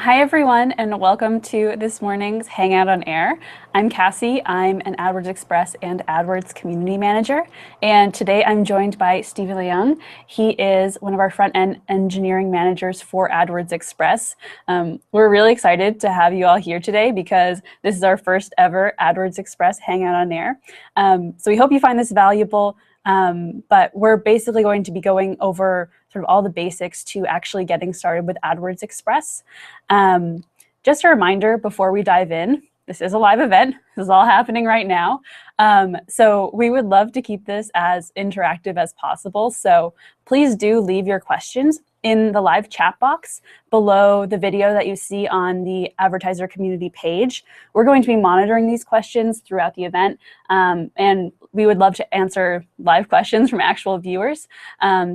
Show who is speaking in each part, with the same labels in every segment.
Speaker 1: Hi, everyone, and welcome to this morning's Hangout on Air. I'm Cassie. I'm an AdWords Express and AdWords Community Manager, and today I'm joined by Stephen Leung. He is one of our front-end engineering managers for AdWords Express. We're really excited to have you all here today because this is our first ever AdWords Express Hangout on Air. So we hope you find this valuable. But we're basically going to be going over sort of all the basics to actually getting started with AdWords Express. Just a reminder before we dive in, this is a live event. This is all happening right now. So we would love to keep this as interactive as possible. So please do leave your questions in the live chat box below the video that you see on the advertiser community page. We're going to be monitoring these questions throughout the event, and we would love to answer live questions from actual viewers,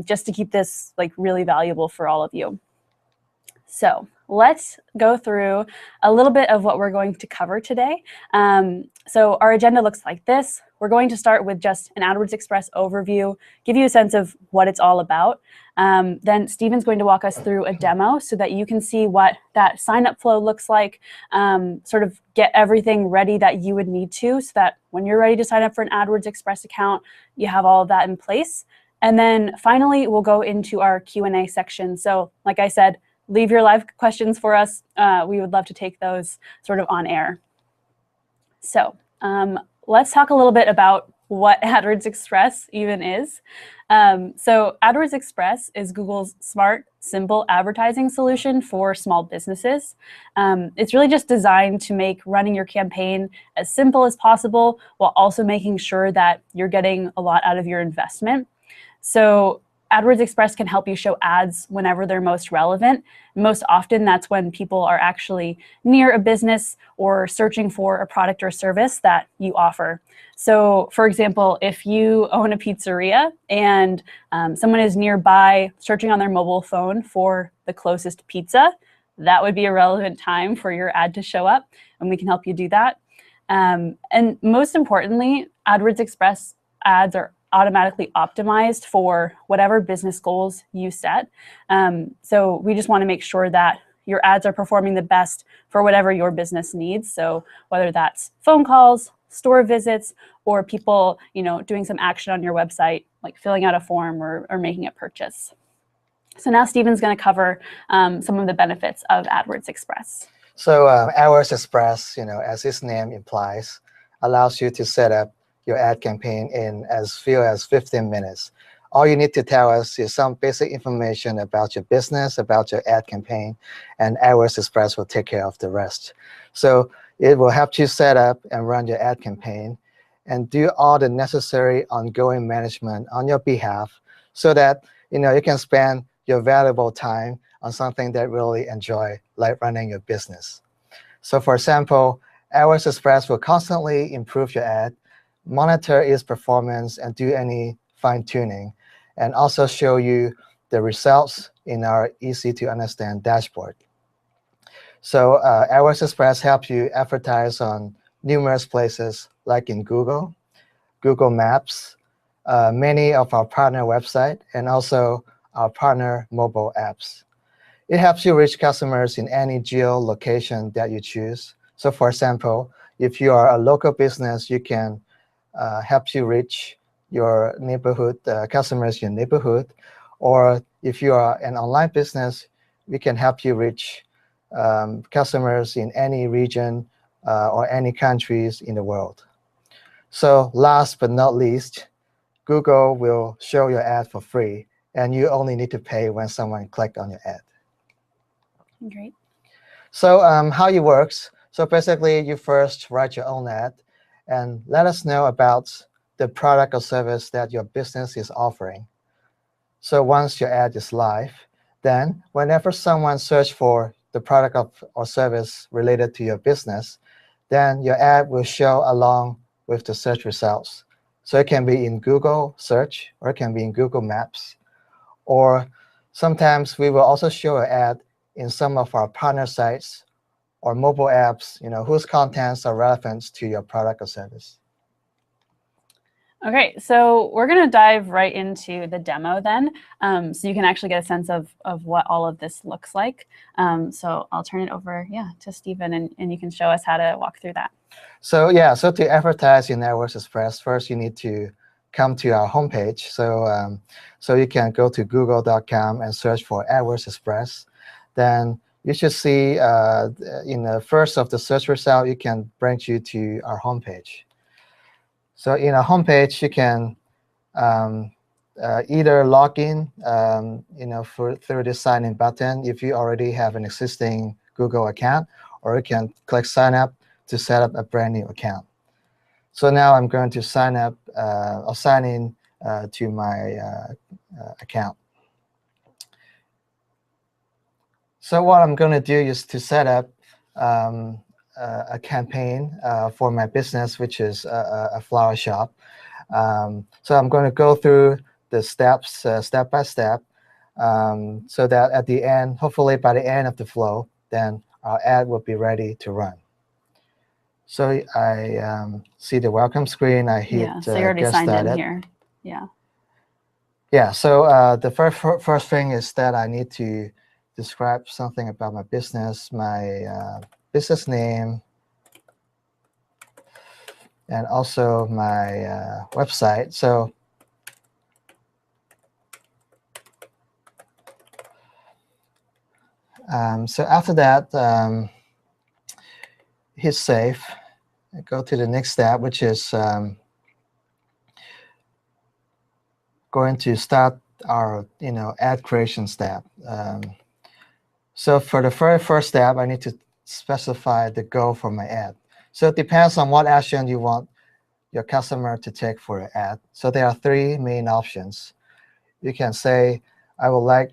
Speaker 1: just to keep this really valuable for all of you. So let's go through a little bit of what we're going to cover today. So our agenda looks like this. We're going to start with just an AdWords Express overview, give you a sense of what it's all about. Then Stephen's going to walk us through a demo so that you can see what that sign-up flow looks like, sort of get everything ready that you would need to so that when you're ready to sign up for an AdWords Express account, you have all of that in place. And then finally, we'll go into our Q&A section. So like I said, leave your live questions for us. We would love to take those sort of on air. So let's talk a little bit about what AdWords Express even is. So AdWords Express is Google's smart, simple advertising solution for small businesses. It's really just designed to make running your campaign as simple as possible while also making sure that you're getting a lot out of your investment. So AdWords Express can help you show ads whenever they're most relevant. Most often, that's when people are actually near a business or searching for a product or service that you offer. So, for example, if you own a pizzeria and someone is nearby searching on their mobile phone for the closest pizza, that would be a relevant time for your ad to show up, and we can help you do that. And most importantly, AdWords Express ads are automatically optimized for whatever business goals you set. So we just want to make sure that your ads are performing the best for whatever your business needs. So whether that's phone calls, store visits, or people, doing some action on your website, like filling out a form or making a purchase. So now Stephen's going to cover some of the benefits of AdWords Express.
Speaker 2: So AdWords Express, as its name implies, allows you to set up your ad campaign in as few as 15 minutes. All you need to tell us is some basic information about your business, about your ad campaign, and AdWords Express will take care of the rest. So it will help you set up and run your ad campaign and do all the necessary ongoing management on your behalf so that you can spend your valuable time on something that you really enjoy, like running your business. So for example, AdWords Express will constantly improve your ad, monitor its performance, and do any fine-tuning, and also show you the results in our easy-to-understand dashboard. So AdWords Express helps you advertise on numerous places, like in Google, Google Maps, many of our partner websites, and also our partner mobile apps. It helps you reach customers in any geolocation that you choose. So for example, if you are a local business, you can help you reach your neighborhood customers in your neighborhood. Or if you are an online business, we can help you reach customers in any region or any countries in the world. So last but not least, Google will show your ad for free, and you only need to pay when someone clicked on your ad.
Speaker 1: Great.
Speaker 2: So how it works, so basically you first write your own ad and let us know about the product or service that your business is offering. So once your ad is live, then whenever someone searches for the product or service related to your business, then your ad will show along with the search results. So it can be in Google search, or it can be in Google Maps. Or sometimes we will also show an ad in some of our partner sites or mobile apps, whose contents are relevant to your product or service.
Speaker 1: Okay, so we're going to dive right into the demo then, so you can actually get a sense of what all of this looks like. So I'll turn it over, to Stephen, and you can show us how to walk through that.
Speaker 2: So so to advertise in AdWords Express, first you need to come to our homepage. So you can go to google.com and search for AdWords Express. Then you should see in the first of the search result, it can bring you to our homepage. So in our homepage, you can either log in, through the sign in button if you already have an existing Google account, or you can click sign up to set up a brand new account. So now I'm going to sign up or sign in to my account. So what I'm going to do is to set up a campaign for my business, which is a flower shop. So I'm going to go through the steps step by step, so that at the end, hopefully by the end of the flow, then our ad will be ready to run. So I see the welcome screen. I hit
Speaker 1: so you're already
Speaker 2: get
Speaker 1: signed
Speaker 2: started.
Speaker 1: in here.
Speaker 2: Yeah. So the first thing is that I need to describe something about my business, my business name, and also my website. So after that, hit save. I go to the next step, which is going to start our ad creation step. So for the very first step, I need to specify the goal for my ad. So it depends on what action you want your customer to take for your ad. So there are three main options. You can say, I would like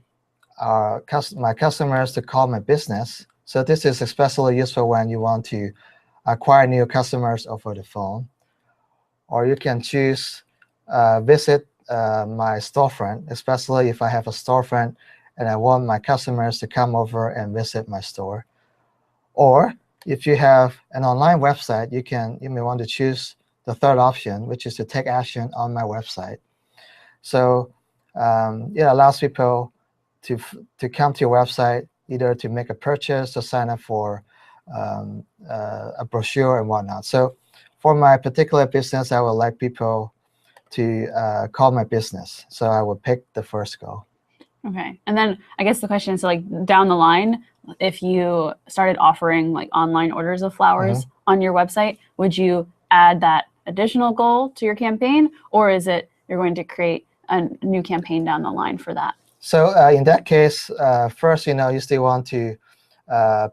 Speaker 2: my customers to call my business. So this is especially useful when you want to acquire new customers over the phone. Or you can choose visit my storefront, especially if I have a storefront and I want my customers to come over and visit my store. Or if you have an online website, you may want to choose the third option, which is to take action on my website. So it allows people to come to your website, either to make a purchase or sign up for a brochure and whatnot. So for my particular business, I would like people to call my business. So I will pick the first goal.
Speaker 1: Okay, and then I guess the question is, so like down the line, if you started offering like online orders of flowers on your website, would you add that additional goal to your campaign, or is it you're going to create a new campaign down the line for that?
Speaker 2: So in that case, first, you still want to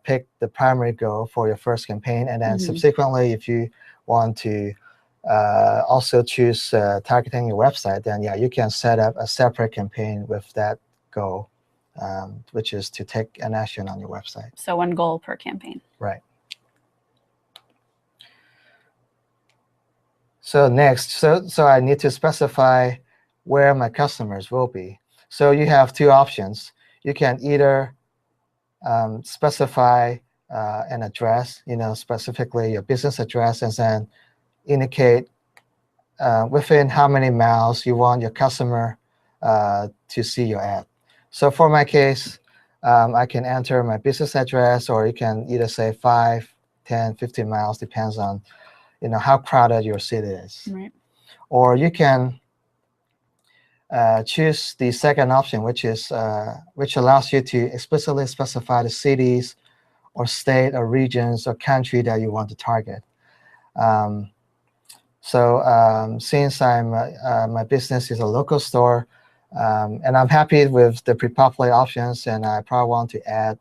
Speaker 2: pick the primary goal for your first campaign, and then subsequently, if you want to also choose targeting your website, then you can set up a separate campaign with that goal, which is to take an action on your website.
Speaker 1: So one goal per campaign.
Speaker 2: Right. So next, so I need to specify where my customers will be. So you have two options. You can either specify an address, specifically your business address, and then indicate within how many miles you want your customer to see your ad. So for my case, I can enter my business address, or you can either say 5, 10, 15 miles, depends on how crowded your city is.
Speaker 1: Right.
Speaker 2: Or you can choose the second option, which allows you to explicitly specify the cities or state or regions or country that you want to target. Since my business is a local store, and I'm happy with the pre-populate options, and I probably want to add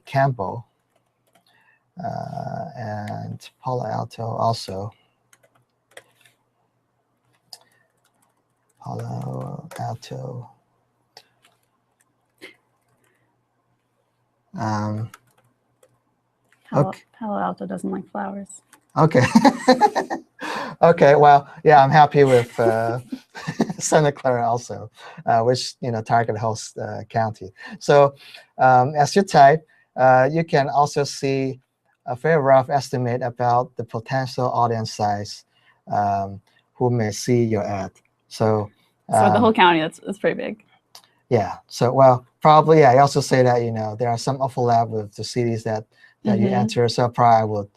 Speaker 2: Campbell and Palo Alto also. Palo Alto.
Speaker 1: Palo Alto doesn't like flowers.
Speaker 2: Okay. Okay. Well, yeah, I'm happy with Santa Clara also, which target host county. So as you type, you can also see a very rough estimate about the potential audience size who may see your ad. So
Speaker 1: So the whole county, that's pretty big.
Speaker 2: yeah. So well, probably yeah. I also say that there are some overlap with the cities that you enter. So probably I would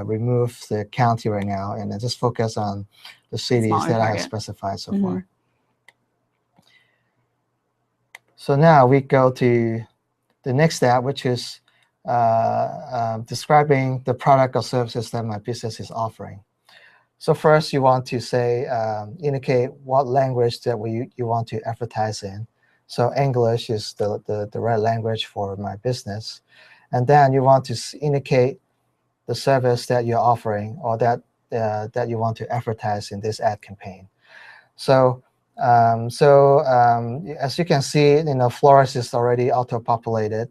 Speaker 2: remove the county right now and then just focus on the cities
Speaker 1: Smaller
Speaker 2: that I have
Speaker 1: target.
Speaker 2: specified so far. So now we go to the next step, which is describing the product or services that my business is offering. So first, you want to say, indicate what language that you want to advertise in. So English is the right language for my business. And then you want to indicate the service that you're offering or that you want to advertise in this ad campaign. So as you can see, florist is already auto-populated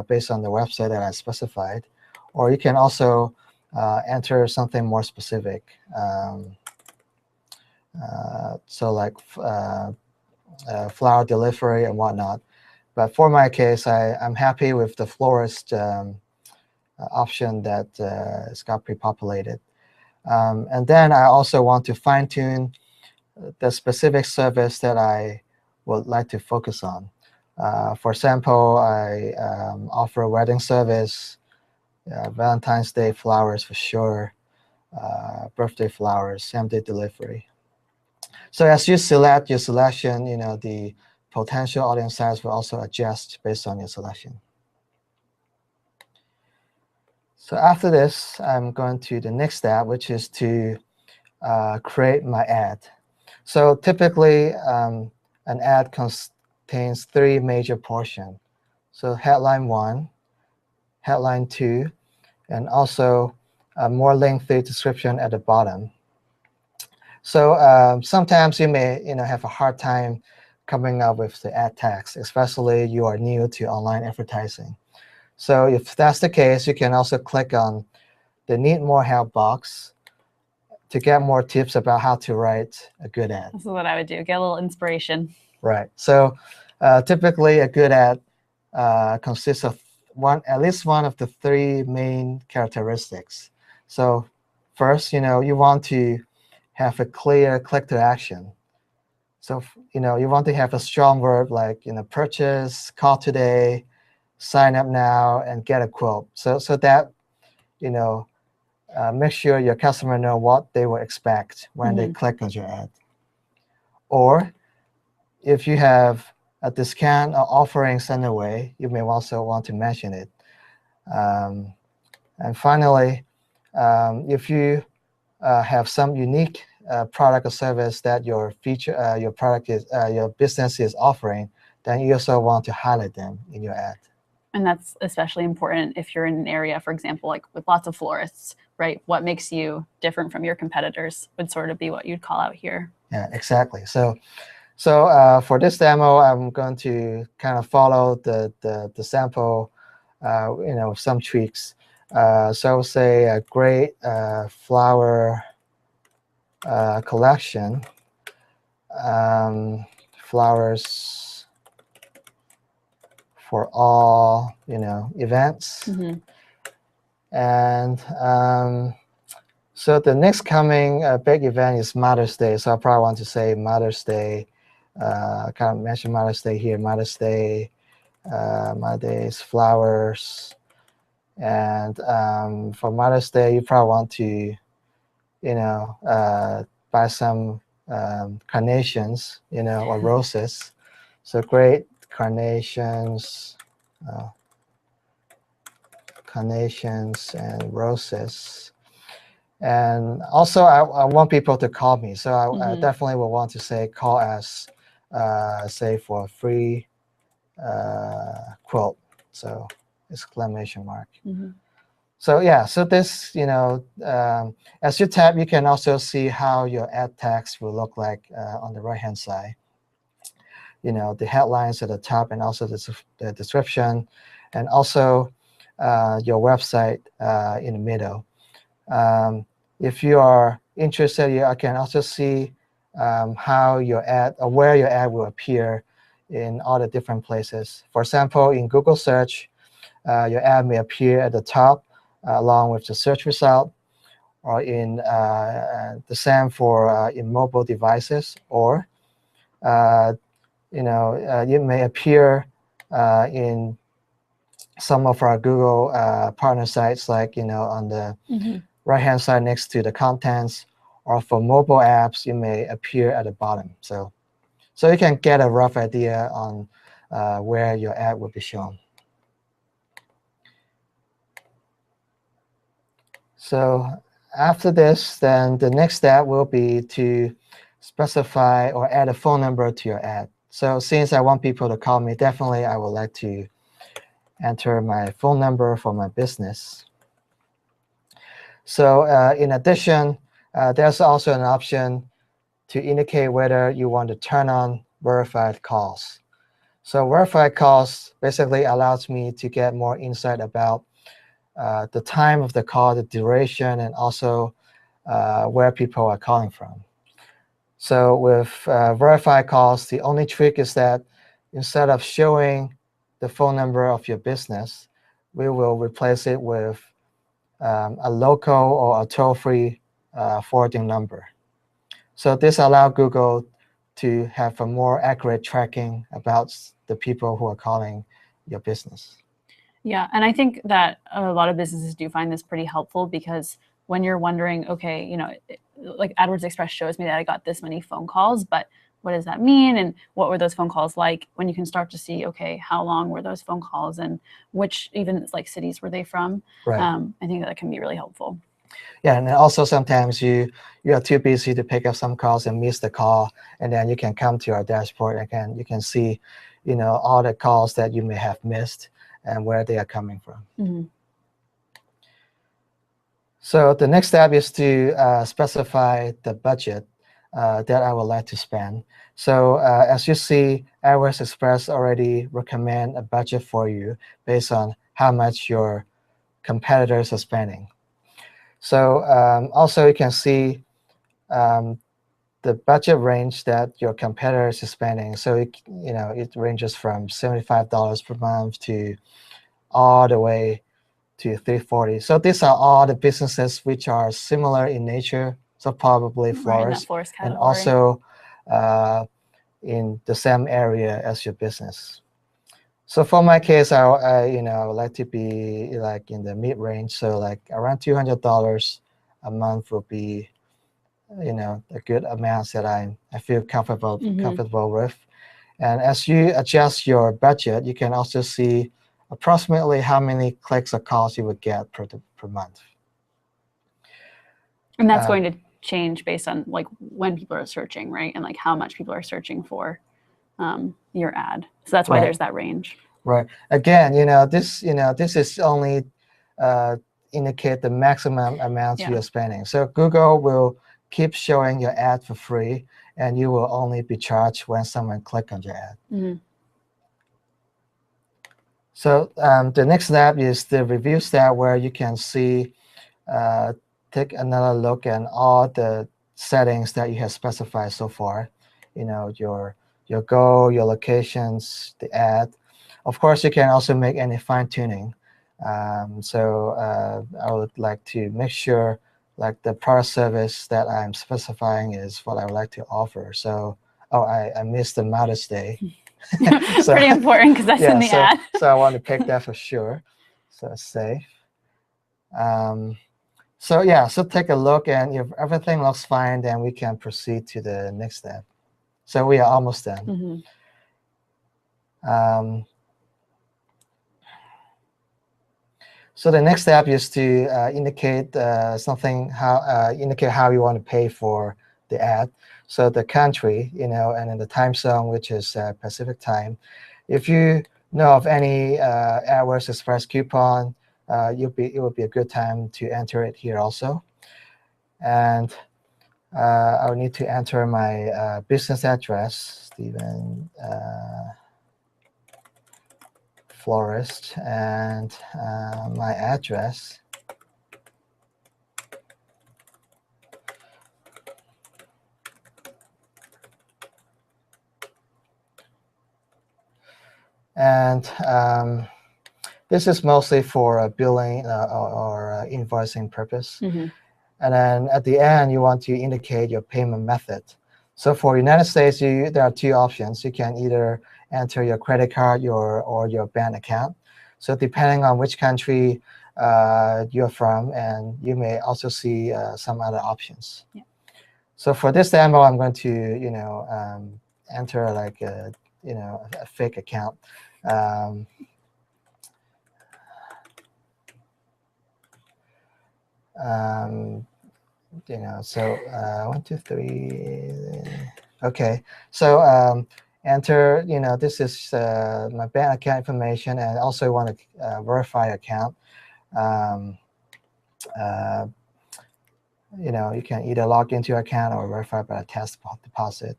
Speaker 2: based on the website that I specified. Or you can also enter something more specific. So like flower delivery and whatnot. But for my case, I'm happy with the florist option that it's got pre-populated. And then I also want to fine-tune the specific service that I would like to focus on. For example, I offer a wedding service, Valentine's Day flowers for sure, birthday flowers, same-day delivery. So as you select your selection, the potential audience size will also adjust based on your selection. So after this, I'm going to the next step, which is to create my ad. So typically, an ad contains 3 major portions. So headline 1, headline 2, and also a more lengthy description at the bottom. So sometimes you may have a hard time coming up with the ad text, especially you are new to online advertising. So if that's the case, you can also click on the Need More Help box to get more tips about how to write a good ad.
Speaker 1: This is what I would do, get a little inspiration.
Speaker 2: Right. So typically a good ad consists of at least one of the 3 main characteristics. So first, you want to have a clear click to action. So you want to have a strong word like purchase, call today, sign up now, and get a quote. So that make sure your customer know what they will expect when they click on your ad. Or if you have a discount or offering sent away, you may also want to mention it. And finally, if you have some unique product or service that your business is offering, then you also want to highlight them in your ad.
Speaker 1: And that's especially important if you're in an area, for example, like with lots of florists, right? What makes you different from your competitors would sort of be what you'd call out here.
Speaker 2: Yeah, exactly. So for this demo, I'm going to kind of follow the sample, some tweaks. So say a great flower collection, flowers for all events. And so the next coming big event is Mother's Day. So I probably want to say Mother's Day. Kind of mention Mother's Day here. Mother's Day, Mother's Day's flowers. And for Mother's Day, you probably want to, buy some carnations, or roses. So great carnations, and roses. And also, I want people to call me. So I definitely will want to say call us, say for a free quote. So exclamation mark. So yeah, so this, as you tap, you can also see how your ad text will look like on the right-hand side. The headlines at the top and also the description, and also your website in the middle. If you are interested, I can also see how your ad or where your ad will appear in all the different places. For example, in Google search, your ad may appear at the top along with the search result, or in the same for in mobile devices, or you may appear in some of our Google partner sites, like on the right-hand side next to the contents, or for mobile apps, you may appear at the bottom. So you can get a rough idea on where your ad will be shown. So after this, then the next step will be to specify or add a phone number to your ad. So since I want people to call me, definitely I would like to enter my phone number for my business. So in addition, there's also an option to indicate whether you want to turn on verified calls. So verified calls basically allows me to get more insight about the time of the call, the duration, and also where people are calling from. So with verified calls, the only trick is that instead of showing the phone number of your business, we will replace it with a local or a toll-free forwarding number. So this allows Google to have a more accurate tracking about the people who are calling your business.
Speaker 1: Yeah, and I think that a lot of businesses do find this pretty helpful, because when you're wondering, okay, like AdWords Express shows me that I got this many phone calls, but what does that mean? And what were those phone calls like? When you can start to see, okay, how long were those phone calls, and which even like cities were they from?
Speaker 2: Right.
Speaker 1: I think that can be really helpful.
Speaker 2: Yeah, and also sometimes you are too busy to pick up some calls and miss the call, and then you can come to our dashboard and you can see, all the calls that you may have missed and where they are coming from. So the next step is to specify the budget that I would like to spend. So as you see, AdWords Express already recommend a budget for you based on how much your competitors are spending. So also you can see the budget range that your competitors are spending. So it ranges from $75 per month to all the way to $340. So these are all the businesses which are similar in nature. So probably florists, and also in the same area as your business. So for my case, I would like to be like in the mid-range. So like around $200 a month will be, a good amount that I feel comfortable with. And as you adjust your budget, you can also see approximately how many clicks or calls you would get per month.
Speaker 1: And that's going to change based on like when people are searching, right? And like how much people are searching for your ad. So that's why there's that range.
Speaker 2: Right. Again, this is only indicate the maximum amount you are spending. So Google will keep showing your ad for free, and you will only be charged when someone clicks on your ad. So the next step is the review step, where you can see, take another look at all the settings that you have specified so far. Your goal, your locations, the ad. Of course, you can also make any fine-tuning. So I would like to make sure like the product service that I'm specifying is what I would like to offer. So, I missed the Mother's Day.
Speaker 1: So, pretty important, because that's in the ad.
Speaker 2: So I want to pick that for sure. So save. So take a look, and if everything looks fine, then we can proceed to the next step. So we are almost done. So the next step is to indicate indicate how you want to pay for the ad. So the country, and then the time zone, which is Pacific time. If you know of any AdWords Express coupon, it would be a good time to enter it here also. And I'll need to enter my business address, Stephen Florist, and my address. And this is mostly for billing or invoicing purpose. And then at the end, you want to indicate your payment method. So for United States, there are two options. You can either enter your credit card or your bank account. So depending on which country you're from, and you may also see some other options.
Speaker 1: Yeah.
Speaker 2: So for this demo, I'm going to enter like a fake account. So 1, 2, 3. Okay, so enter. This is my bank account information, and also want to verify account. Uh, you can either log into your account or verify by a test deposit.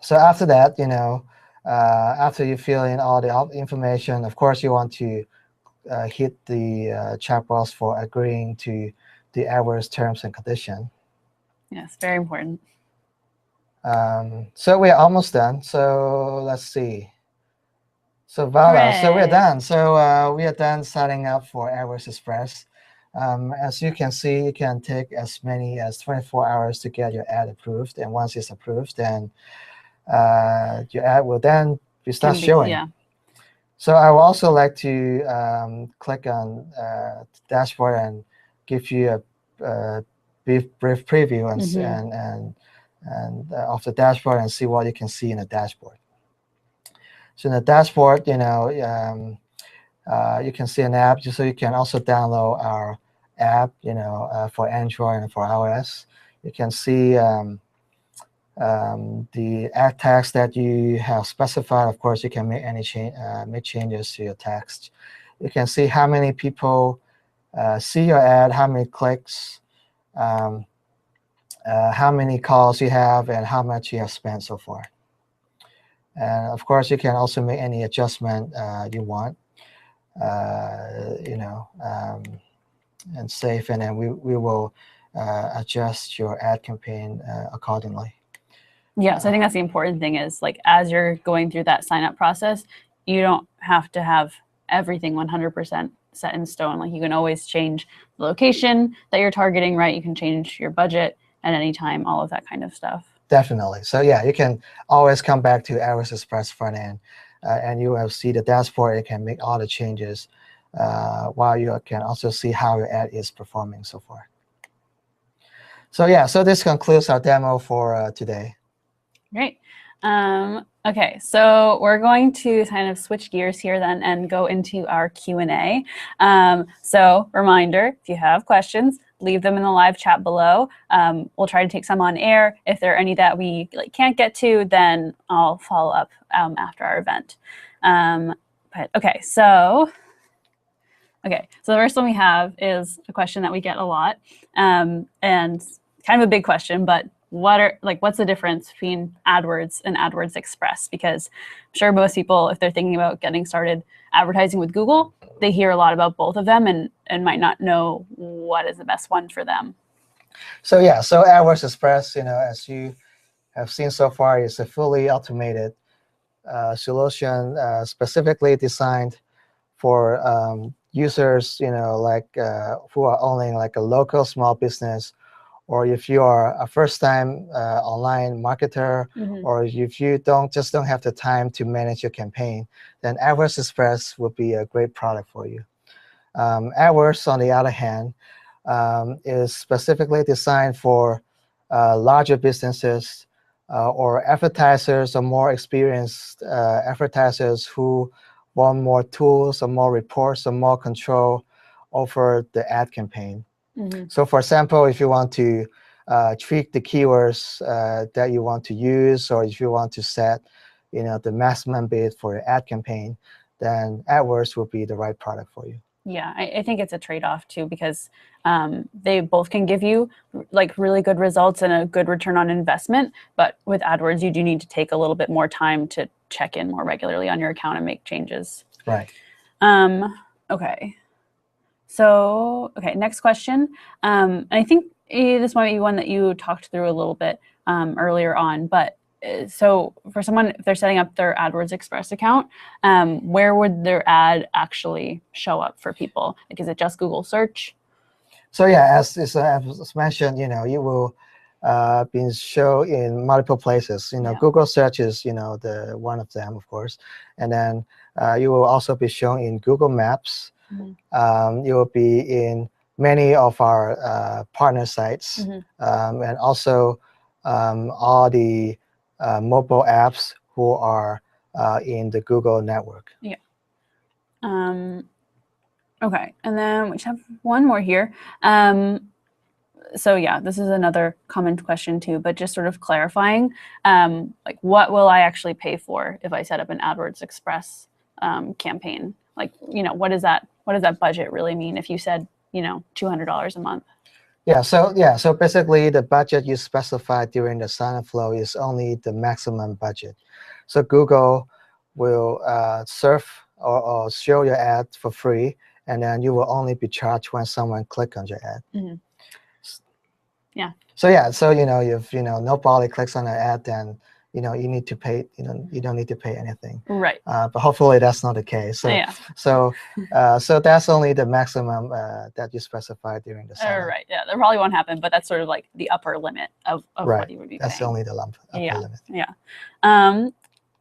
Speaker 2: So after that, after you fill in all the information, of course, you want to hit the checkbox for agreeing to the AdWords terms and condition.
Speaker 1: Yes, very important.
Speaker 2: So we're almost done. So let's see. So voila, so we're done. So we are done signing up for AdWords Express. As you can see, it can take as many as 24 hours to get your ad approved. And once it's approved, then your ad will then start showing.
Speaker 1: Yeah.
Speaker 2: So I would also like to click on dashboard and give you a brief preview and of the dashboard and see what you can see in the dashboard. So in the dashboard, you can see an app. So you can also download our app, for Android and for iOS. You can see the ad text that you have specified. Of course, you can make any make changes to your text. You can see how many people see your ad, how many clicks, how many calls you have, and how much you have spent so far. And of course, you can also make any adjustment you want, and save, and then we will adjust your ad campaign accordingly.
Speaker 1: Yeah, so I think that's the important thing is, like, as you're going through that sign up process, you don't have to have everything 100% set in stone. Like, you can always change the location that you're targeting, right? You can change your budget at any time, all of that kind of stuff.
Speaker 2: Definitely. So yeah, you can always come back to AdWords Express front end, and you will see the dashboard. You can make all the changes, while you can also see how your ad is performing so far. So yeah, so this concludes our demo for today.
Speaker 1: Great. Okay, so we're going to kind of switch gears here then and go into our Q&A. So reminder, if you have questions, leave them in the live chat below. We'll try to take some on air. If there are any that we can't get to, then I'll follow up after our event. Okay, so the first one we have is a question that we get a lot, and kind of a big question, but what's the difference between AdWords and AdWords Express? Because I'm sure most people, if they're thinking about getting started advertising with Google, they hear a lot about both of them and might not know what is the best one for them.
Speaker 2: So yeah, so AdWords Express, as you have seen so far, is a fully automated solution specifically designed for users, who are owning like a local small business, or if you are a first-time online marketer, or if you don't have the time to manage your campaign, then AdWords Express would be a great product for you. AdWords, on the other hand, is specifically designed for larger businesses or advertisers or more experienced advertisers who want more tools or more reports or more control over the ad campaign. So for example, if you want to tweak the keywords that you want to use, or if you want to set the maximum bid for your ad campaign, then AdWords will be the right product for you.
Speaker 1: Yeah, I think it's a trade-off too, because they both can give you really good results and a good return on investment. But with AdWords, you do need to take a little bit more time to check in more regularly on your account and make changes.
Speaker 2: Right.
Speaker 1: Okay. So, next question. I think this might be one that you talked through a little bit earlier on, but so for someone, if they're setting up their AdWords Express account, where would their ad actually show up for people? Like, is it just Google search?
Speaker 2: So yeah, as mentioned, you will be shown in multiple places. Google search is the one of them, of course, and then you will also be shown in Google Maps. You will be in many of our partner sites, and also all the mobile apps who are in the Google network.
Speaker 1: Yeah. Okay, and then we have one more here. So yeah, this is another common question too, but just sort of clarifying, like what will I actually pay for if I set up an AdWords Express campaign? Like, what does that budget really mean if you said, $200 a month?
Speaker 2: So basically the budget you specify during the sign-up flow is only the maximum budget. So Google will serve or show your ad for free, and then you will only be charged when someone clicks on your ad.
Speaker 1: Yeah.
Speaker 2: So if nobody clicks on an ad, then you need to pay. You don't need to pay anything.
Speaker 1: Right.
Speaker 2: But hopefully that's not the case. So
Speaker 1: yeah.
Speaker 2: so that's only the maximum that you specify during the sign-up.
Speaker 1: Right. Yeah. That probably won't happen, but that's sort of like the upper limit of what you would be paying.
Speaker 2: That's only the upper limit.
Speaker 1: Yeah.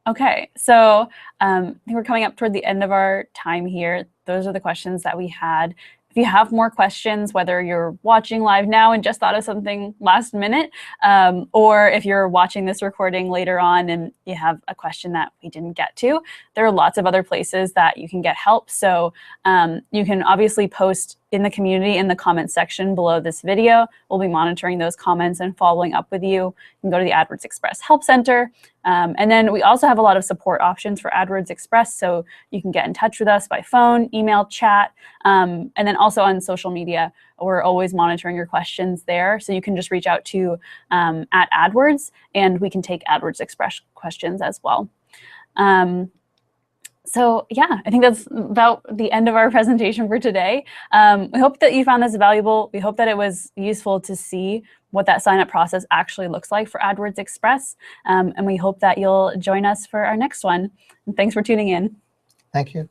Speaker 1: Okay, so I think we're coming up toward the end of our time here. Those are the questions that we had. If you have more questions, whether you're watching live now and just thought of something last minute, or if you're watching this recording later on and you have a question that we didn't get to, there are lots of other places that you can get help. So you can obviously post in the community in the comments section below this video. We'll be monitoring those comments and following up with you. You can go to the AdWords Express Help Center. And then we also have a lot of support options for AdWords Express, so you can get in touch with us by phone, email, chat, and then also on social media. We're always monitoring your questions there, so you can just reach out to at AdWords, and we can take AdWords Express questions as well. So yeah, I think that's about the end of our presentation for today. We hope that you found this valuable. We hope that it was useful to see what that sign-up process actually looks like for AdWords Express. And we hope that you'll join us for our next one. And thanks for tuning in.
Speaker 2: Thank you.